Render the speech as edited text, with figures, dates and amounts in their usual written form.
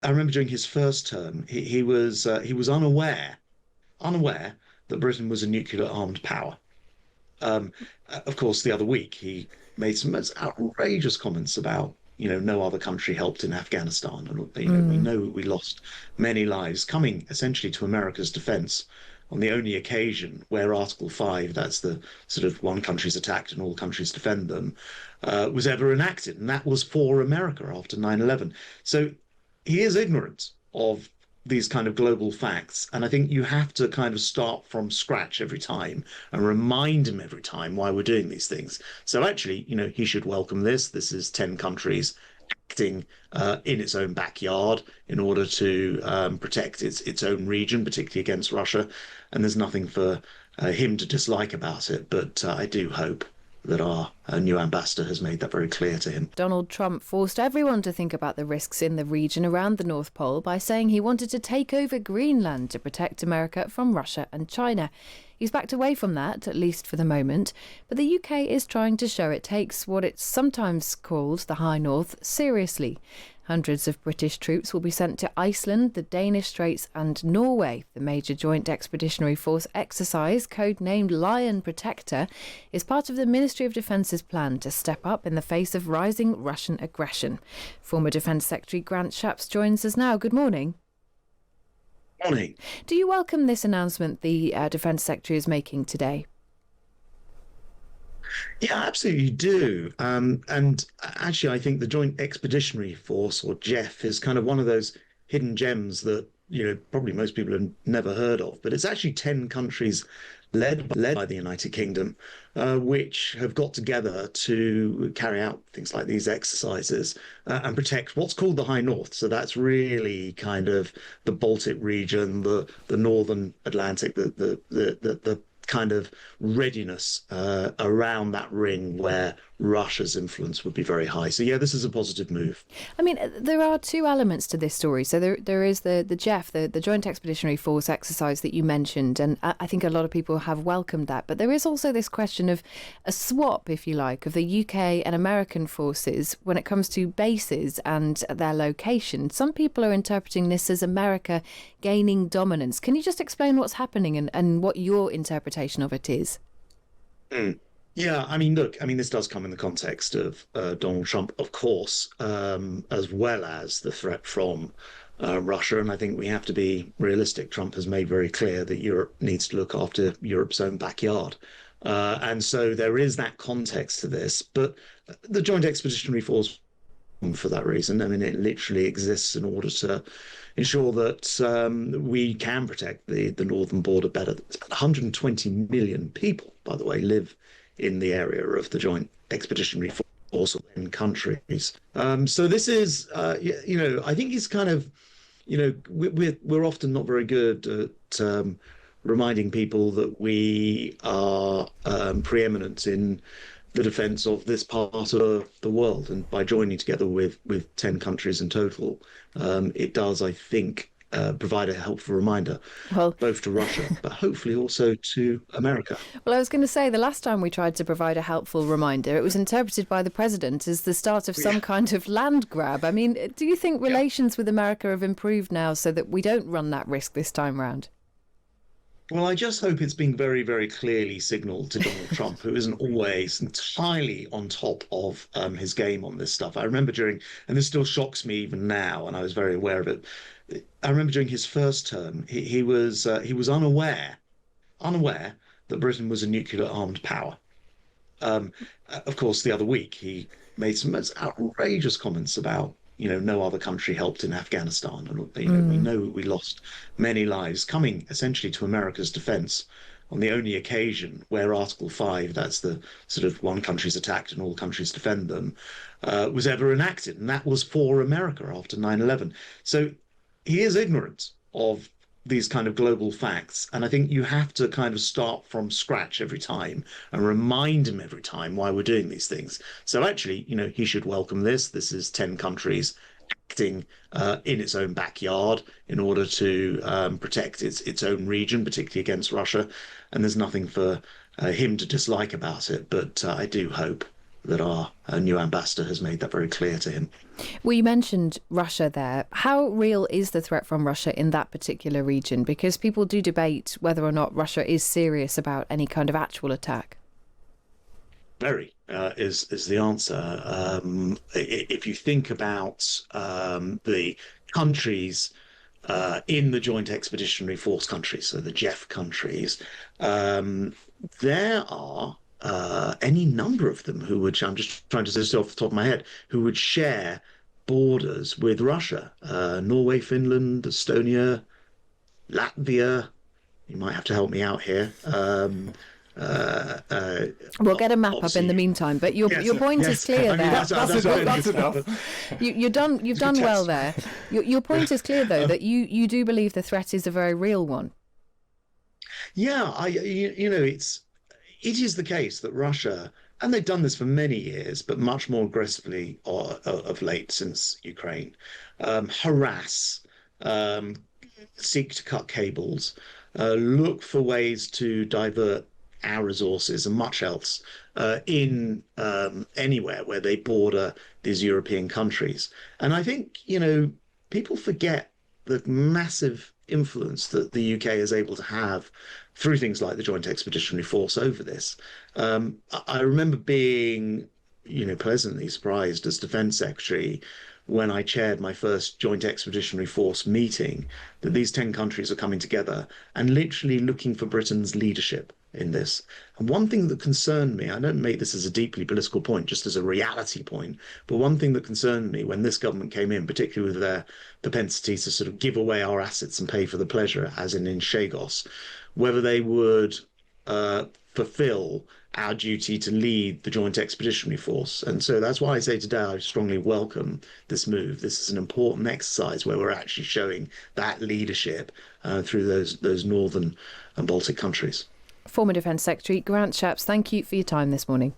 I remember during his first term, he was unaware that Britain was a nuclear armed power. Um, of course, the other week he made some most outrageous comments about, no other country helped in Afghanistan, and we Mm. know we lost many lives coming essentially to America's defence on the only occasion where Article 5, that's the sort of one country's attacked and all countries defend them, was ever enacted, and that was for America after 9/11. So he is ignorant of these kind of global facts. And I think you have to kind of start from scratch every time and remind him every time why we're doing these things. So actually, he should welcome this. This is 10 countries acting in its own backyard in order to protect its own region, particularly against Russia. And there's nothing for him to dislike about it. But I do hope that our new ambassador has made that very clear to him. Donald Trump forced everyone to think about the risks in the region around the North Pole by saying he wanted to take over Greenland to protect America from Russia and China. He's backed away from that, at least for the moment, but the UK is trying to show it takes what it's sometimes called the High North seriously. Hundreds of British troops will be sent to Iceland, the Danish Straits and Norway. The major Joint Expeditionary Force exercise, codenamed Lion Protector, is part of the Ministry of Defence's plan to step up in the face of rising Russian aggression. Former Defence Secretary Grant Shapps joins us now. Good morning. Morning. Do you welcome this announcement the Defence Secretary is making today? Yeah, absolutely do. And actually, I think the Joint Expeditionary Force, or JEF, is kind of one of those hidden gems that, probably most people have never heard of. But it's actually 10 countries led by the United Kingdom, which have got together to carry out things like these exercises and protect what's called the High North. So that's really kind of the Baltic region, the Northern Atlantic, the kind of readiness around that ring where Russia's influence would be very high. So yeah, this is a positive move. I mean, there are two elements to this story. So there is the JEF, the Joint Expeditionary Force exercise that you mentioned, and I think a lot of people have welcomed that. But there is also this question of a swap, if you like, of the UK and American forces when it comes to bases and their location. Some people are interpreting this as America gaining dominance. Can you just explain what's happening and what your interpretation of it is? Mm. Yeah, I mean, look, this does come in the context of Donald Trump, of course, as well as the threat from Russia. And I think we have to be realistic. Trump has made very clear that Europe needs to look after Europe's own backyard. And so there is that context to this. But the Joint Expeditionary Force, for that reason, it literally exists in order to ensure that we can protect the northern border better. 120 million people, by the way, live in the area of the Joint Expeditionary Force in countries. So this is, I think it's kind of, we're often not very good at reminding people that we are preeminent in the defence of this part of the world. And by joining together with 10 countries in total, it does, I think, provide a helpful reminder, Well, both to Russia, but hopefully also to America. Well, I was going to say the last time we tried to provide a helpful reminder, it was interpreted by the president as the start of some kind of land grab. Do you think relations with America have improved now so that we don't run that risk this time round? Well, I just hope it's being very, very clearly signalled to Donald Trump, who isn't always entirely on top of his game on this stuff. I remember and this still shocks me even now, and I was very aware of it. I remember during his first term, he was unaware that Britain was a nuclear armed power. Um, of course, the other week he made some most outrageous comments about, no other country helped in Afghanistan, and we know we lost many lives coming essentially to America's defence on the only occasion where Article 5, that's the sort of one country's attacked and all countries defend them, was ever enacted, and that was for America after 9/11. So he is ignorant of these kind of global facts. And I think you have to kind of start from scratch every time and remind him every time why we're doing these things. So actually, he should welcome this. This is 10 countries acting in its own backyard in order to protect its own region, particularly against Russia. And there's nothing for him to dislike about it. But I do hope that our new ambassador has made that very clear to him. Well, you mentioned Russia there. How real is the threat from Russia in that particular region? Because people do debate whether or not Russia is serious about any kind of actual attack. Very is the answer. If you think about the countries in the Joint Expeditionary Force countries, so the JEF countries, there are any number of them who would, I'm just trying to say off the top of my head, who would share borders with Russia. Norway, Finland, Estonia, Latvia. You might have to help me out here. We'll get a map up in Obviously, the meantime, but your yes, point is yes. clear I mean, there. That's enough. You've done well there. Your point is clear though, that you do believe the threat is a very real one. Yeah, it is the case that Russia, and they've done this for many years, but much more aggressively of late since Ukraine, harass, um, seek to cut cables, look for ways to divert our resources and much else in anywhere where they border these European countries. And I think, people forget the massive influence that the UK is able to have through things like the Joint Expeditionary Force over this. I remember being, pleasantly surprised as Defence Secretary when I chaired my first Joint Expeditionary Force meeting that these 10 countries are coming together and literally looking for Britain's leadership in this. And one thing that concerned me, I don't make this as a deeply political point, just as a reality point, but one thing that concerned me when this government came in, particularly with their propensity to sort of give away our assets and pay for the pleasure, as in Chagos, whether they would fulfill our duty to lead the Joint Expeditionary Force. And so that's why I say today I strongly welcome this move. This is an important exercise where we're actually showing that leadership through those northern and Baltic countries. Former Defence Secretary Grant Shapps, thank you for your time this morning.